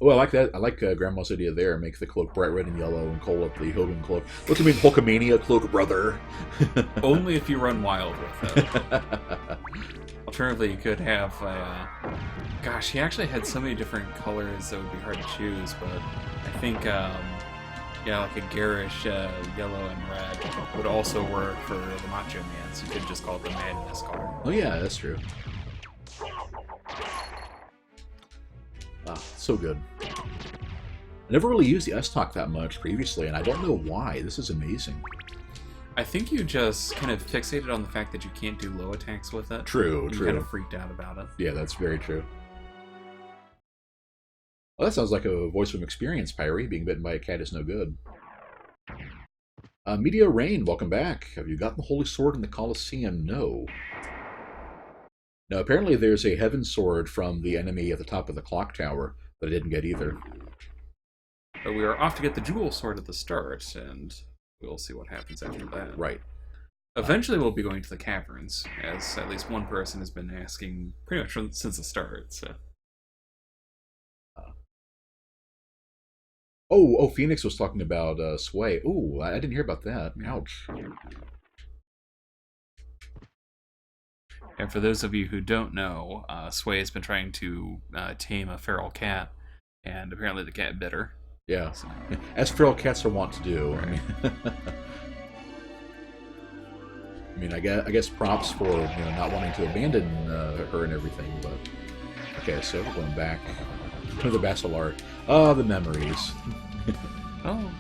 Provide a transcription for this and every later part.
Well, I like that. I like Grandma's idea there. Make the cloak bright red and yellow and call it the Hogan cloak. Look at me, Hulkamania cloak, brother. Only if you run wild with it. Alternatively, you could have gosh, he actually had so many different colors that would be hard to choose, but I think, yeah, like a garish yellow and red would also work for the Macho Man, so you could just call it the Madness color. Oh yeah, that's true. Ah, so good. I never really used the S-Talk that much previously, and I don't know why. This is amazing. I think you just kind of fixated on the fact that you can't do low attacks with it. True, You true. kind of freaked out about it. Yeah, that's very true. Well, that sounds like a voice from experience, Pyrie. Being bitten by a cat is no good. Media Rain, welcome back. Have you gotten the Holy Sword in the Colosseum? No. Now, apparently there's a Heaven Sword from the enemy at the top of the clock tower that I didn't get either. But we are off to get the Jewel Sword at the start, and we'll see what happens after that. Right. Eventually we'll be going to the caverns, as at least one person has been asking pretty much since the start, so... Oh, Phoenix was talking about Sway. Ooh, I didn't hear about that. Ouch. And for those of you who don't know, Sway has been trying to tame a feral cat, and apparently the cat bit her. Yeah, So, as feral cats are wont to do. Right. I mean, I guess props for not wanting to abandon her and everything. But okay, so we're going back to the Basilar. Oh, the memories. oh,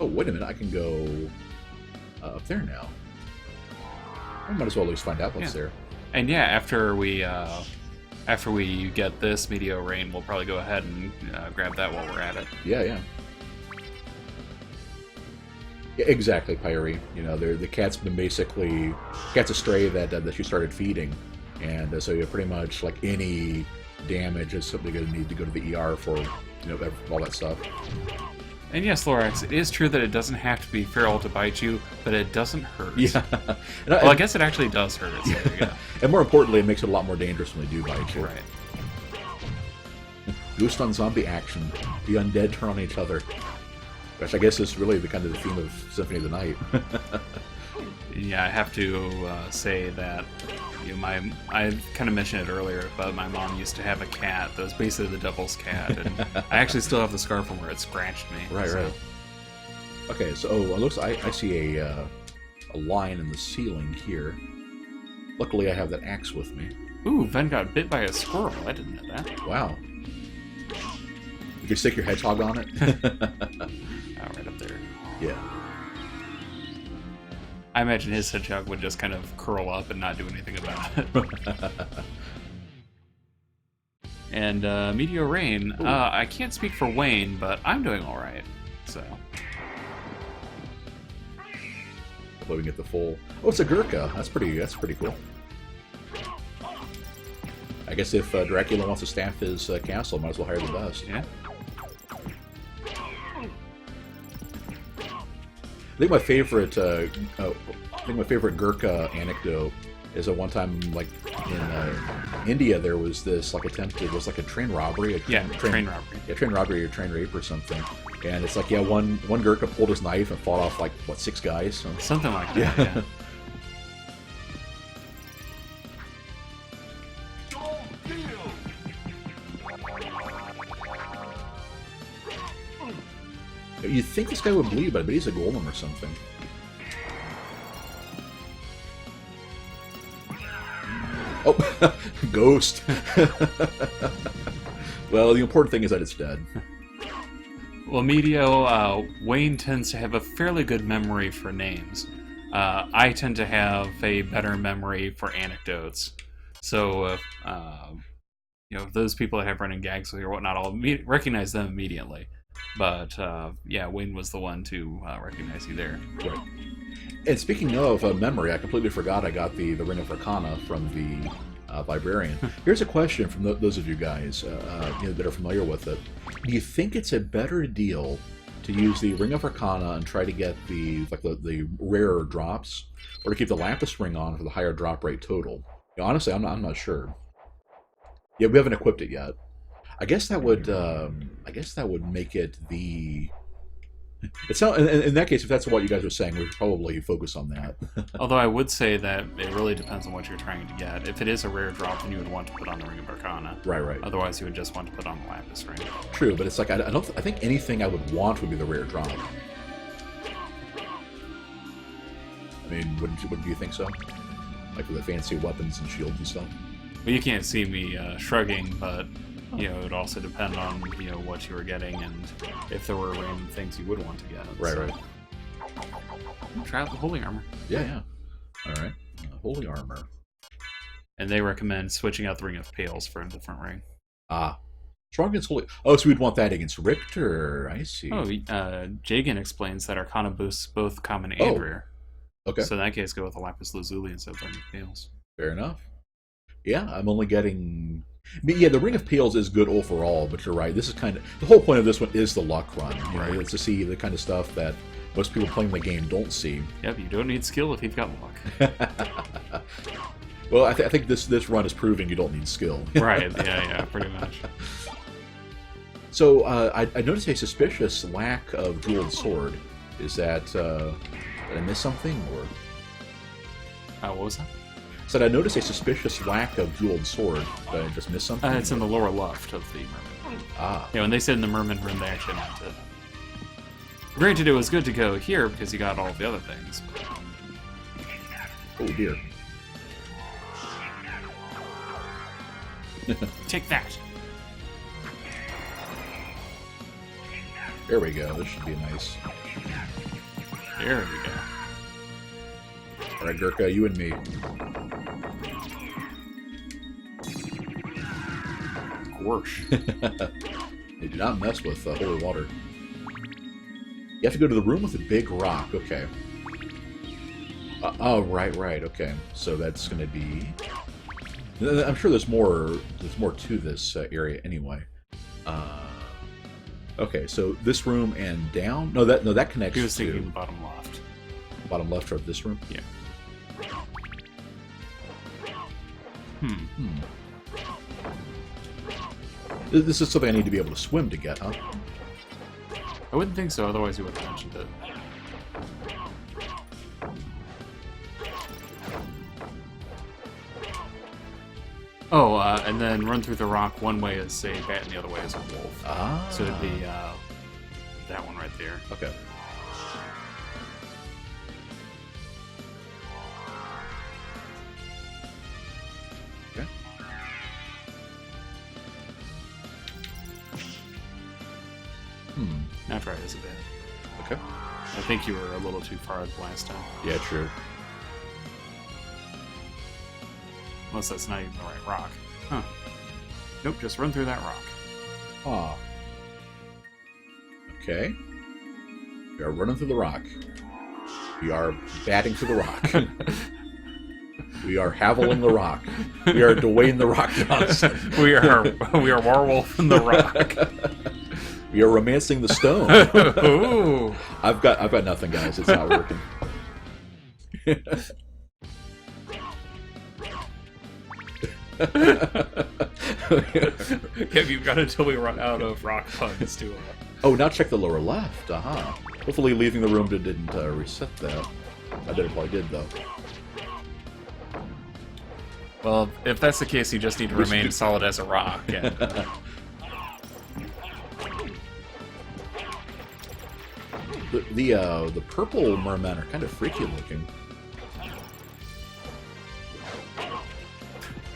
Oh, wait a minute! I can go up there now. I might as well at least find out what's there. and yeah, after we get this Meteor Rain, we'll probably go ahead and grab that while we're at it. Yeah. Yeah, exactly, Pyrie. The cat's been basically cat's a stray that she started feeding, and so you pretty much like any damage is something going to need to go to the ER for all that stuff. And yes, Lorax, it is true that it doesn't have to be feral to bite you, but it doesn't hurt. Yeah. Well, I guess it actually does hurt. So there you go. And more importantly, it makes it a lot more dangerous when they do bite you. Right. Ghost on zombie action. The undead turn on each other. Which I guess is really the kind of the theme of Symphony of the Night. Yeah, I have to say that I kind of mentioned it earlier, but my mom used to have a cat that was basically the devil's cat, and I actually still have the scar from where it scratched me. Right, so. right. Okay, so it looks I see a line in the ceiling here. Luckily, I have that axe with me. Ooh, Ven got bit by a squirrel. I didn't know that. Wow. You can stick your hedgehog on it. Oh, right up there. Yeah. I imagine his hedgehog would just kind of curl up and not do anything about it. And Meteor Rain, I can't speak for Wayne, but I'm doing all right. So. Hopefully we can get the full. Oh, it's a Gurkha. That's pretty cool. I guess if Dracula wants to staff his castle, might as well hire the best. Yeah. I think my favorite Gurkha anecdote is at one time, like in India, there was this like attempted, it was like a train robbery. Train robbery. Yeah, train robbery or train rape or something. And it's like, yeah, one Gurkha pulled his knife and fought off like 6 guys. So. Something like that. Yeah. You'd think this guy would bleed, but I bet he's a golem or something. Oh, ghost. Well, the important thing is that it's dead. Well, Medio, Wayne tends to have a fairly good memory for names. I tend to have a better memory for anecdotes. So, those people that have running gags or whatnot, I'll recognize them immediately. But, yeah, Wayne was the one to recognize you there. Right. And speaking of memory, I completely forgot I got the Ring of Arcana from the Librarian. Here's a question from those of you guys that are familiar with it. Do you think it's a better deal to use the Ring of Arcana and try to get the rarer drops, or to keep the Lapis Ring on for the higher drop rate total? Honestly, I'm not sure. Yeah, we haven't equipped it yet. I guess that would. I guess that would make it the. It's not, in that case, if that's what you guys are saying, we should probably focus on that. Although I would say that it really depends on what you're trying to get. If it is a rare drop, then you would want to put on the Ring of Arcana. Right. Otherwise, you would just want to put on the Lapis Ring. True, but it's like I don't. I think anything I would want would be the rare drop. I mean, wouldn't you think so? Like with the fancy weapons and shields and stuff. Well, you can't see me shrugging, but you know, it would also depend on what you were getting and if there were random things you would want to get. Right. Try out the Holy Armor. Yeah. All right, Holy Armor. And they recommend switching out the Ring of Pails for a different ring. Strong against Holy. Oh, so we'd want that against Richter. I see. Oh, Jagan explains that Arcana boosts both common and rare. Okay. So in that case, go with the Lapis Lazuli instead of the Ring of Pails. Fair enough. Yeah, I'm only getting. But yeah, the Ring of Pails is good overall, but you're right. This is kind of the whole point of this one is the luck run. Right. It's to see the kind of stuff that most people playing the game don't see. Yep, you don't need skill if you've got luck. Well, I think this run is proving you don't need skill. Right. Yeah, pretty much. So I noticed a suspicious lack of jeweled sword. Is that did I miss something or? What was that? Said I noticed a suspicious lack of jeweled sword. Did I just miss something? It's in the lower left of the merman. Yeah, when they said in the merman room, they actually meant it. Granted, it was good to go here because you got all the other things. Oh dear. Take that. There we go. This should be nice. There we go. All right, Gurkha, you and me. Gorsh. They do not mess with holy water. You have to go to the room with the big rock. Okay. Oh, right. Okay. So that's going to be. I'm sure there's more. There's more to this area anyway. Okay, so this room and down. No, that connects. He was to thinking the bottom left. Bottom left of this room. Yeah. This is something I need to be able to swim to get, huh? I wouldn't think so. Otherwise, you would have mentioned it. Oh, and then run through the rock. One way is a bat, and the other way is a wolf. Ah. So it'd be that one right there. Okay. Okay. Not right as a bat. Okay. I think you were a little too far the last time. Yeah, true. Unless that's not even the right rock. Huh. Nope, just run through that rock. Ah. Okay. We are running through the rock. We are batting through the rock. We are haveling the rock. We are Dwayne the Rock Johnson. we are werewolf in the rock. We are romancing the stone. Ooh. I've got nothing, guys. It's not working. Kev, you've got until we run out of rock puns to Oh, now check the lower left. Aha. Hopefully leaving the room didn't reset that. I bet it probably did, though. Well, if that's the case, you just need to remain solid as a rock. And, the purple mermen are kind of freaky looking.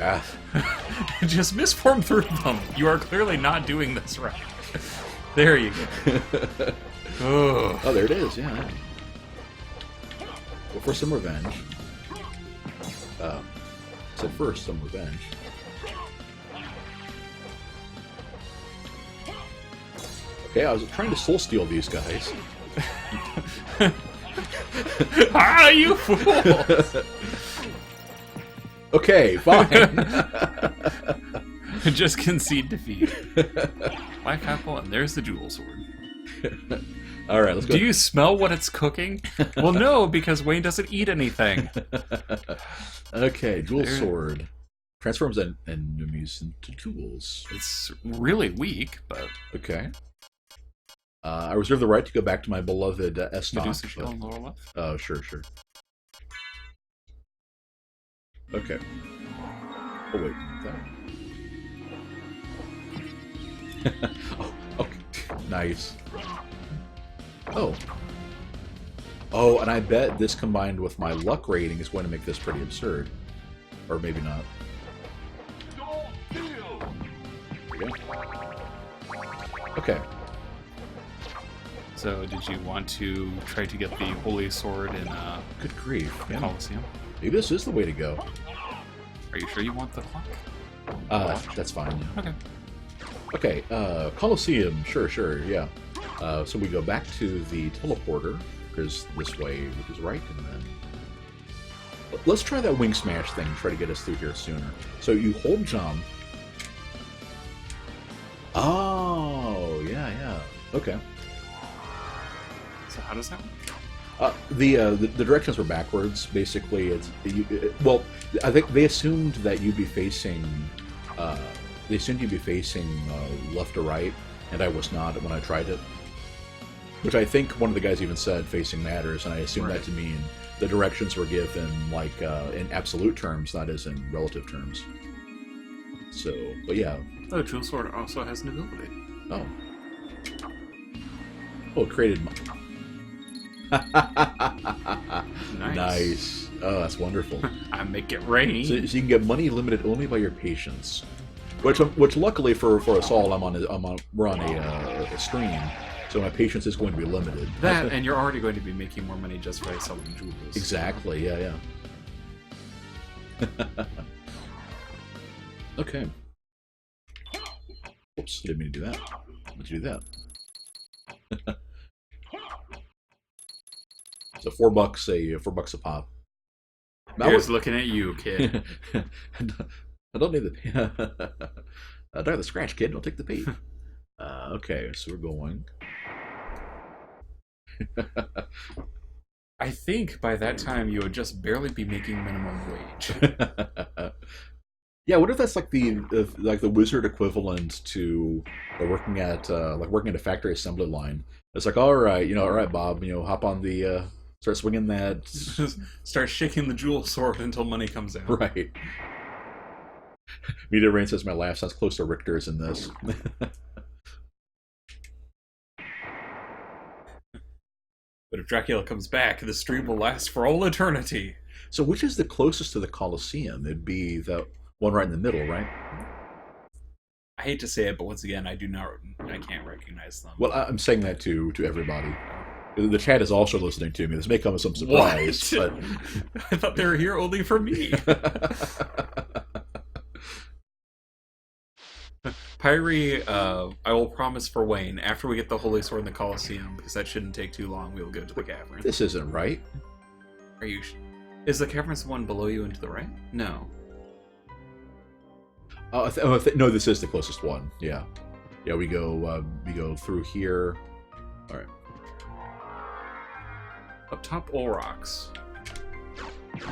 Ah. just misform through them. You are clearly not doing this right. There you go. Oh, there it is, yeah. Go for some revenge. Said first, some revenge. Okay, I was trying to soul steal these guys. Ah, you fool! Okay, fine. Just concede defeat. Black apple, and there's the jewel sword. All right, let's go. Do you smell what it's cooking? Well, no, because Wayne doesn't eat anything. Okay, jewel sword. Transforms enemies into tools. It's really weak, but Okay. I reserve the right to go back to my beloved S-Stock. Medusa Shell on the lower left. Oh, sure. Okay. Oh, wait. That... oh, okay. Nice. Oh. Oh, and I bet this combined with my luck rating is going to make this pretty absurd. Or maybe not. There we go. Okay. So, did you want to try to get the Holy Sword in Good grief. the Yeah. Colosseum? Maybe this is the way to go. Are you sure you want the clock? That's fine. Yeah. Okay. Okay, Colosseum, sure, yeah. So we go back to the teleporter, because this way, which is right, and then... Let's try that wing smash thing, try to get us through here sooner. So you hold jump. Oh, yeah. Okay. So how does that work? The directions were backwards. Basically, well, I think they assumed that you'd be facing. They assumed you'd be facing left or right, and I was not when I tried it. Which I think one of the guys even said facing matters, and I assumed that to mean the directions were given like in absolute terms, not as in relative terms. So, but yeah. Oh, Jewel Sword also has an ability. Oh. Oh, it created. Nice. Oh, that's wonderful. I make it rain. So you can get money limited only by your patience, which luckily for us all, we're on a stream, so my patience is going to be limited. That, and you're already going to be making more money just by selling jewels. Exactly. Yeah. Okay. Oops, didn't mean to do that. Let's do that. So $4 a pop. Here's looking at you, kid. I don't need the don't have the scratch, kid. Don't take the peep. Okay, so we're going. I think by that time you would just barely be making minimum wage. Yeah, what if that's like the wizard equivalent to working at a factory assembly line? It's like, all right, Bob, hop on the start swinging that. Start shaking the jewel sword until money comes out. Right. Media Rain says my laugh sounds close to Richter's in this. But if Dracula comes back, the stream will last for all eternity. So which is the closest to the Colosseum? It'd be the one right in the middle, right? I hate to say it, but once again, I can't recognize them. Well, I'm saying that to everybody. The chat is also listening to me. This may come as some surprise, but I thought they were here only for me. Pyrie, I will promise for Wayne, after we get the Holy Sword in the Colosseum, because that shouldn't take too long, we'll go to the cavern. This isn't right. Are you? Is the cavern the one below you and to the right? No. No, this is the closest one. Yeah, we go through here. All right. Up top, all rocks.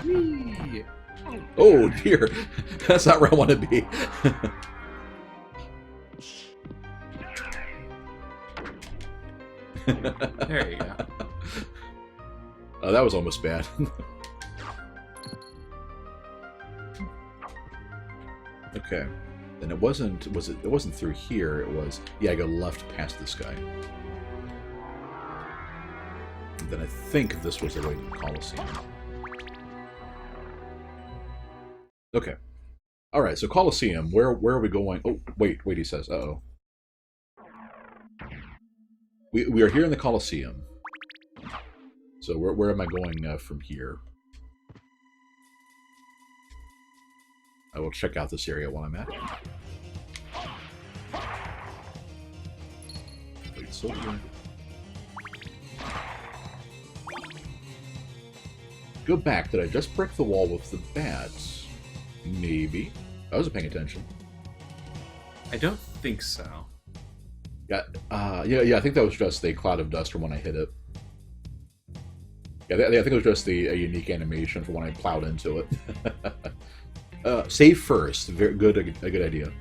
Whee! Oh dear, that's not where I want to be. There you go. Oh, that was almost bad. Okay, and it wasn't through here. It was, yeah, I go left past this guy. And then I think this was the way to the Colosseum. Okay. All right, so Colosseum, where are we going? Oh, wait, he says, uh-oh. We are here in the Colosseum. So where am I going from here? I will check out this area while I'm at it. Wait, soldier. Go back. Did I just break the wall with the bats? Maybe. I wasn't paying attention. I don't think so. Yeah, I think that was just a cloud of dust from when I hit it. Yeah, I think it was just a unique animation from when I plowed into it. Save first. Very good. A good idea.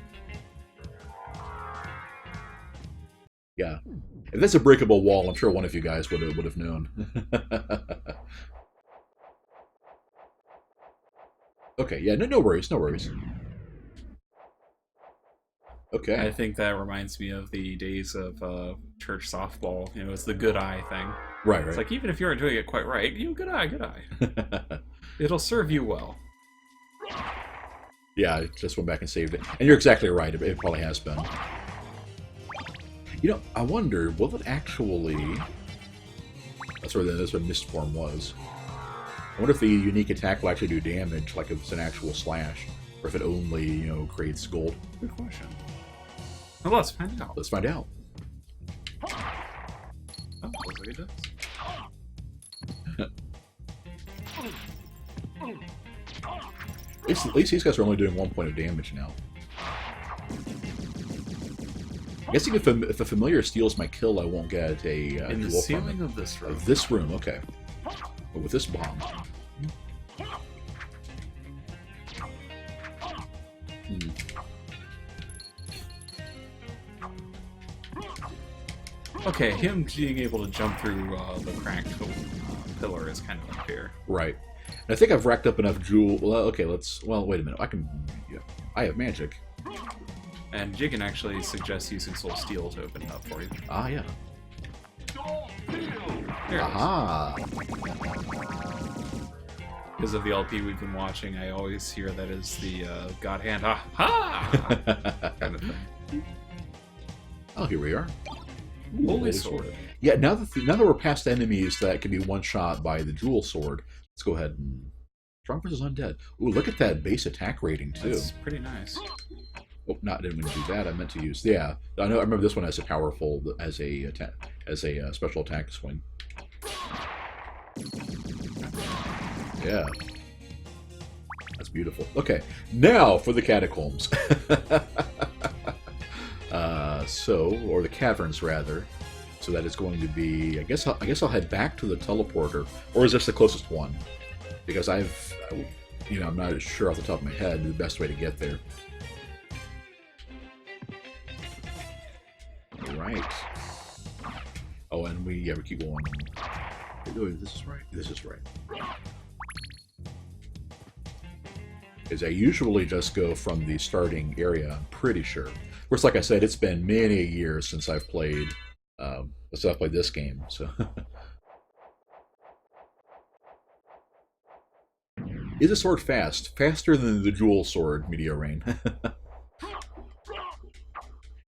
Yeah. If that's a breakable wall, I'm sure one of you guys would have known. Okay. Yeah. No. No worries. No worries. I Okay. think that reminds me of the days of church softball. You know, it's the good eye thing. Right. It's Right. like even if you aren't doing it quite right, you good eye, good eye. It'll serve you well. Yeah. I just went back and saved it. And you're exactly right. It probably has been. You know, I wonder, will it actually... That's where this what Mistform was. I wonder if the unique attack will actually do damage, like if it's an actual slash, or if it only, you know, creates gold. Good question. Well, let's find out. Let's find out. Oh, looks like it does. At least these guys are only doing 1 point of damage now. I'm guessing if a familiar steals my kill, I won't get a In the duel from ceiling it. of this room. This room, okay. But with this bomb. Hmm. Okay, him being able to jump through the cracked pillar is kind of unfair. Right. And I think I've racked up enough jewel. Well, okay, let's. Well, wait a minute. I can. Yeah, I have magic. And Jigen actually suggests using Soul Steel to open it up for you. Ah, yeah. There it is. Aha! Because of the LP we've been watching, I always hear that is the God Hand aha kind of thing. Oh, here we are. Holy Sword. Yeah, now that we're past enemies that can be one shot by the Jewel Sword, let's go ahead and Strong versus Undead. Ooh, look at that base attack rating too. That's pretty nice. Oh, didn't mean to do that. I meant to use. Yeah, I know. I remember this one as a powerful as a special attack swing. Yeah, that's beautiful. Okay, now for the catacombs. Or the caverns rather. So that is going to be. I guess I'll head back to the teleporter, or is this the closest one? Because I'm not sure off the top of my head the best way to get there. All right. Oh, and we keep going. Oh, this is right. This is right. Because I usually just go from the starting area. I'm pretty sure. Of course, like I said, it's been many years since I've played this game. So, is a sword fast? Faster than the Jewel Sword, Meteor Rain.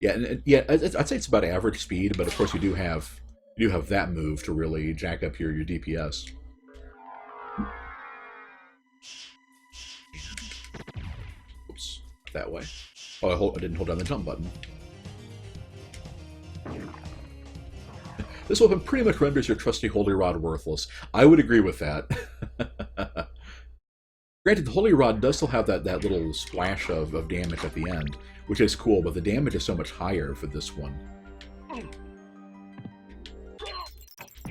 Yeah, I'd say it's about average speed, but of course you do have that move to really jack up your DPS. Oops, that way. Oh, I didn't hold down the jump button. This weapon pretty much renders your trusty Holy Rod worthless. I would agree with that. Granted, the Holy Rod does still have that little splash of damage at the end, which is cool, but the damage is so much higher for this one.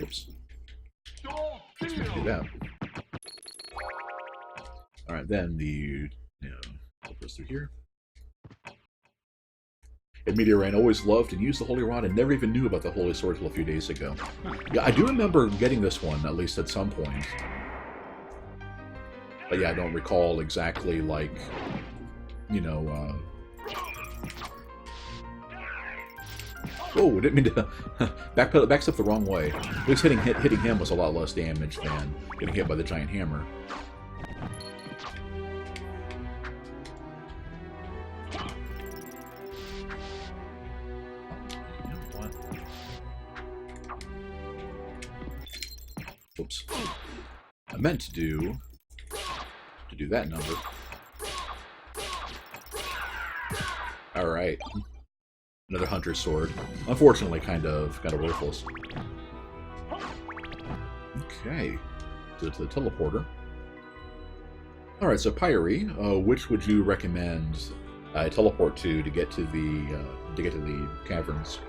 Oops. Let's do that. Alright, then goes through here. And Meteor Rain always loved and used the Holy Rod and never even knew about the Holy Sword until a few days ago. Yeah, I do remember getting this one, at least at some point. But yeah, I don't recall exactly, like, Whoa, I didn't mean to backs up the wrong way. At least hitting him was a lot less damage than getting hit by the giant hammer. Whoops. I meant to do that number. Alright. Another Hunter's Sword. Unfortunately, kind of worthless. Okay. To the teleporter. Alright, so Pyre, which would you recommend I teleport to get to the caverns?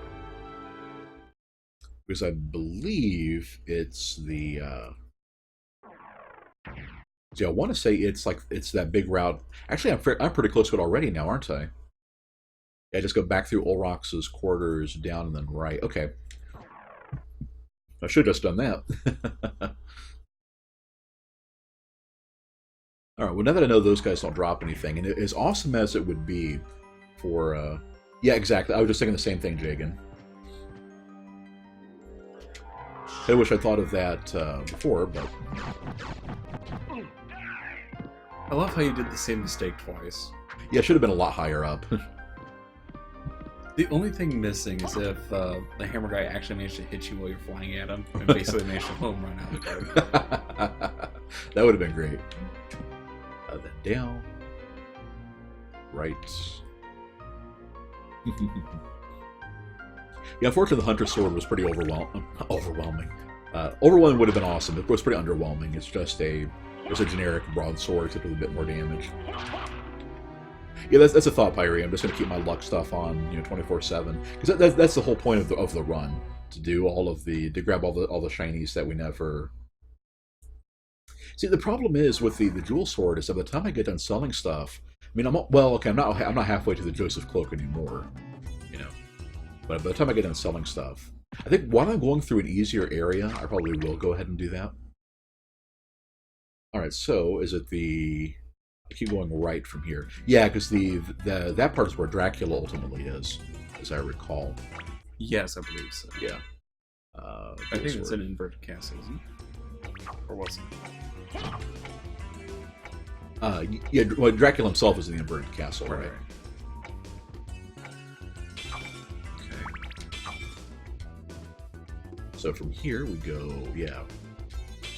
Because I believe it's the See, I want to say it's that big route. Actually, I'm pretty close to it already now, aren't I? Yeah, just go back through Olrox's quarters, down and then right. Okay, I should have just done that. All right. Well, now that I know those guys don't drop anything, and as awesome as it would be for, yeah, exactly. I was just thinking the same thing, Jagan. I wish I thought of that before, but I love how you did the same mistake twice. yeah, it should have been a lot higher up. The only thing missing is if the hammer guy actually managed to hit you while you're flying at him and basically managed to home run out of the guard. That would have been great. Then down, right. Yeah, unfortunately, the Hunter Sword was pretty overwhelming. Overwhelming would have been awesome. It was pretty underwhelming. It's just a generic broadsword, except with a bit more damage. Yeah, that's a thought, Pyrie. I'm just going to keep my luck stuff on, 24/7, because that's the whole point of the run, to do to grab all the shinies that we never. See, the problem is with the dual sword is that by the time I get done selling stuff, I mean, I'm not halfway to the Joseph Cloak anymore, But by the time I get done selling stuff, I think while I'm going through an easier area, I probably will go ahead and do that. All right, so is it I keep going right from here. Yeah, because that part is where Dracula ultimately is, as I recall. Yes, I believe so. Yeah. I think it's an inverted castle, isn't it? Or was it? Yeah, well, Dracula himself is in the inverted castle, right? Okay. So from here we go, yeah,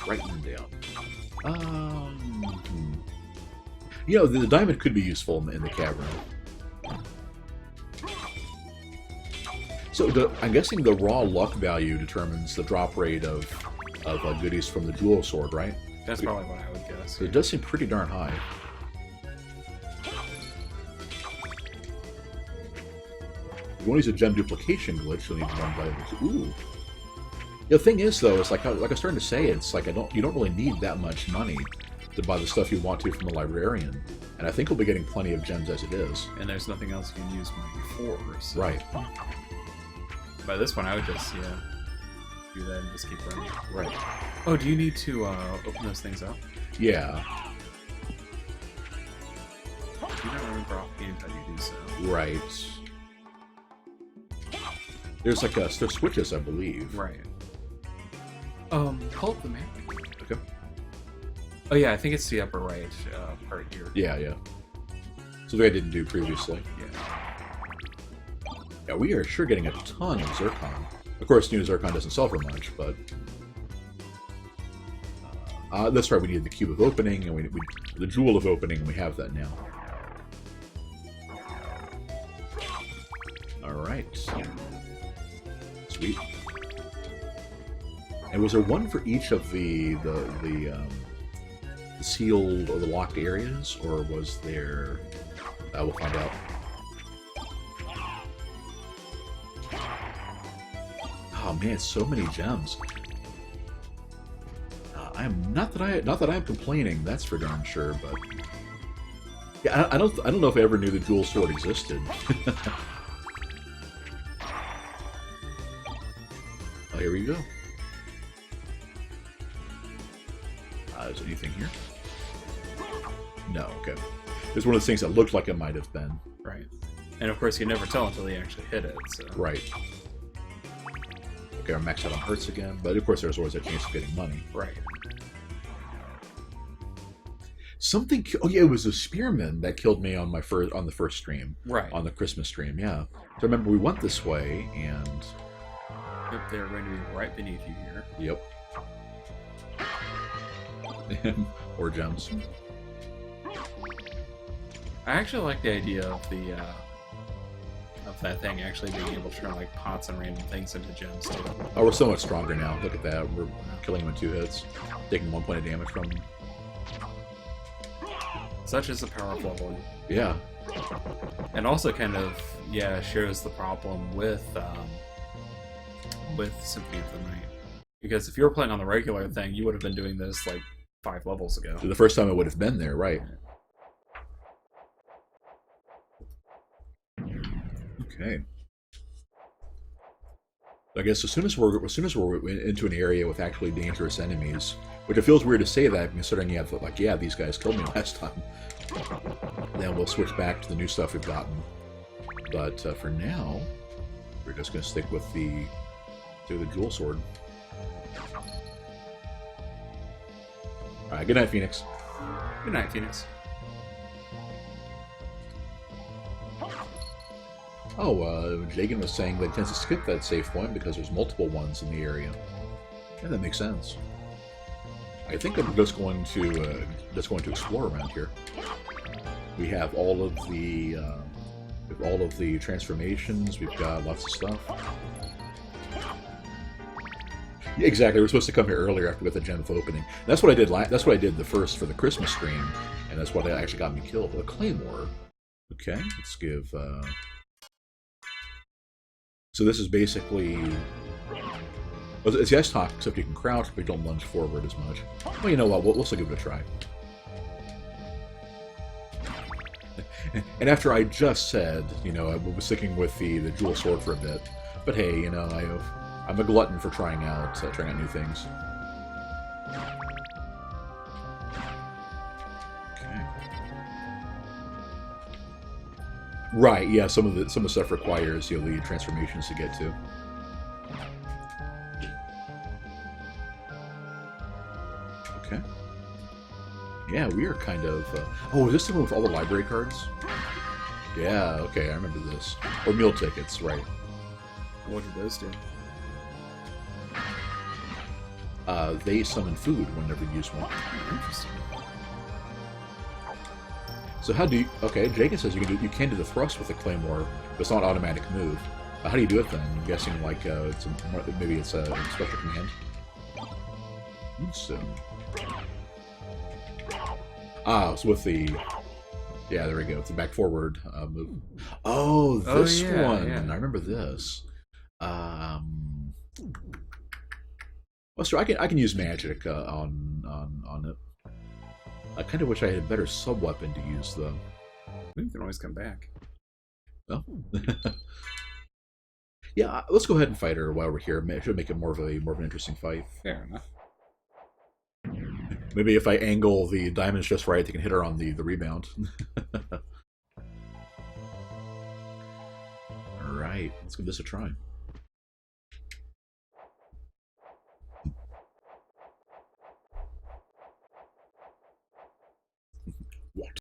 right and down. The diamond could be useful in the cavern. So I'm guessing the raw luck value determines the drop rate of goodies from the dual sword, right? That's probably what I would guess. It does seem pretty darn high. If you want to use a gem duplication glitch, you'll need to run by this. Ooh. The thing is, though, it's like I was starting to say, it's like you don't really need that much money to buy the stuff you want to from the librarian, and I think we'll be getting plenty of gems as it is. And there's nothing else you can use money for. So. Right. By this one, I would just do that and just keep running. Right. Oh, do you need to open those things up? Yeah. You don't remember offhand how you do so. Right. There's there's switches, I believe. Right. Pull up the map. Okay. Oh yeah, I think it's the upper right part here. Yeah. So I didn't do previously. Yeah. Yeah, we are sure getting a ton of Zircon. Of course, Zircon doesn't sell for much, but that's right. We need the cube of opening, and we the jewel of opening, and we have that now. All right. Sweet. And was there one for each of the sealed or the locked areas, or was there? We'll find out. Oh man, so many gems. I'm not that I'm complaining. That's for darn sure. But yeah, I don't know if I ever knew the dual sword existed. Oh, here we go. Is there anything here? No. Okay. It's one of those things that looked like it might have been. Right. And of course, you never tell until you actually hit it. So. Right. Okay, I'm maxed out on Hertz again, but of course there's always a chance of getting money. Right. Something. Oh yeah, it was a spearman that killed me on the first stream. Right. On the Christmas stream, yeah. So remember, we went this way, and Yep, they're going to be right beneath you here. Yep. Or gems. I actually like the idea of that thing actually being able to turn like pots and random things into gems too. Oh, we're so much stronger now. Look at that. We're killing them in 2 hits, taking 1 point of damage from them. Such is the power of leveling. Yeah. And also kind of, shows the problem with Symphony of the Night. Because if you were playing on the regular thing, you would have been doing this like 5 levels ago. The first time I would have been there, right? Okay. I guess as soon as we're into an area with actually dangerous enemies, which it feels weird to say that considering yeah these guys killed me last time. Then we'll switch back to the new stuff we've gotten. But for now, we're just going to stick with the dual sword. All right, good night, Phoenix. Good night, Phoenix. Oh, Jagan was saying that he tends to skip that save point because there's multiple ones in the area. Yeah, that makes sense. I think I'm just going to explore around here. We have all of the transformations. We've got lots of stuff. Yeah, exactly. We're supposed to come here earlier after we got the gem opening. That's what I did. That's what I did the first for the Christmas stream, and that's what actually got me killed. A claymore. Okay, let's give. So this is basically. Well, it's yes talk, except you can crouch, but you don't lunge forward as much. Well, you know what? We'll still give it a try. And after I just said, you know, I was sticking with the dual sword for a bit, but hey, you know, I'm a glutton for trying out new things. Okay. Right, yeah. Some of the stuff requires the transformations to get to. Okay. Yeah, we are kind of... oh, is this the one with all the library cards? Yeah, okay, I remember this. Or meal tickets, right. What did those do? They summon food whenever you use one. Interesting. So how do you... Okay, Jacob says you can do the thrust with the claymore, but it's not an automatic move. How do you do it then? I'm guessing like maybe it's a special command? So... Ah, it's with the... Yeah, there we go. It's a back forward move. Oh, this one. Yeah. I remember this. Well, so I can use magic on it. I kind of wish I had a better sub weapon to use though. We can always come back. Oh. Yeah, let's go ahead and fight her while we're here. It should make it more of an interesting fight. Fair enough. Maybe if I angle the diamonds just right, they can hit her on the rebound. Alright, let's give this a try. What?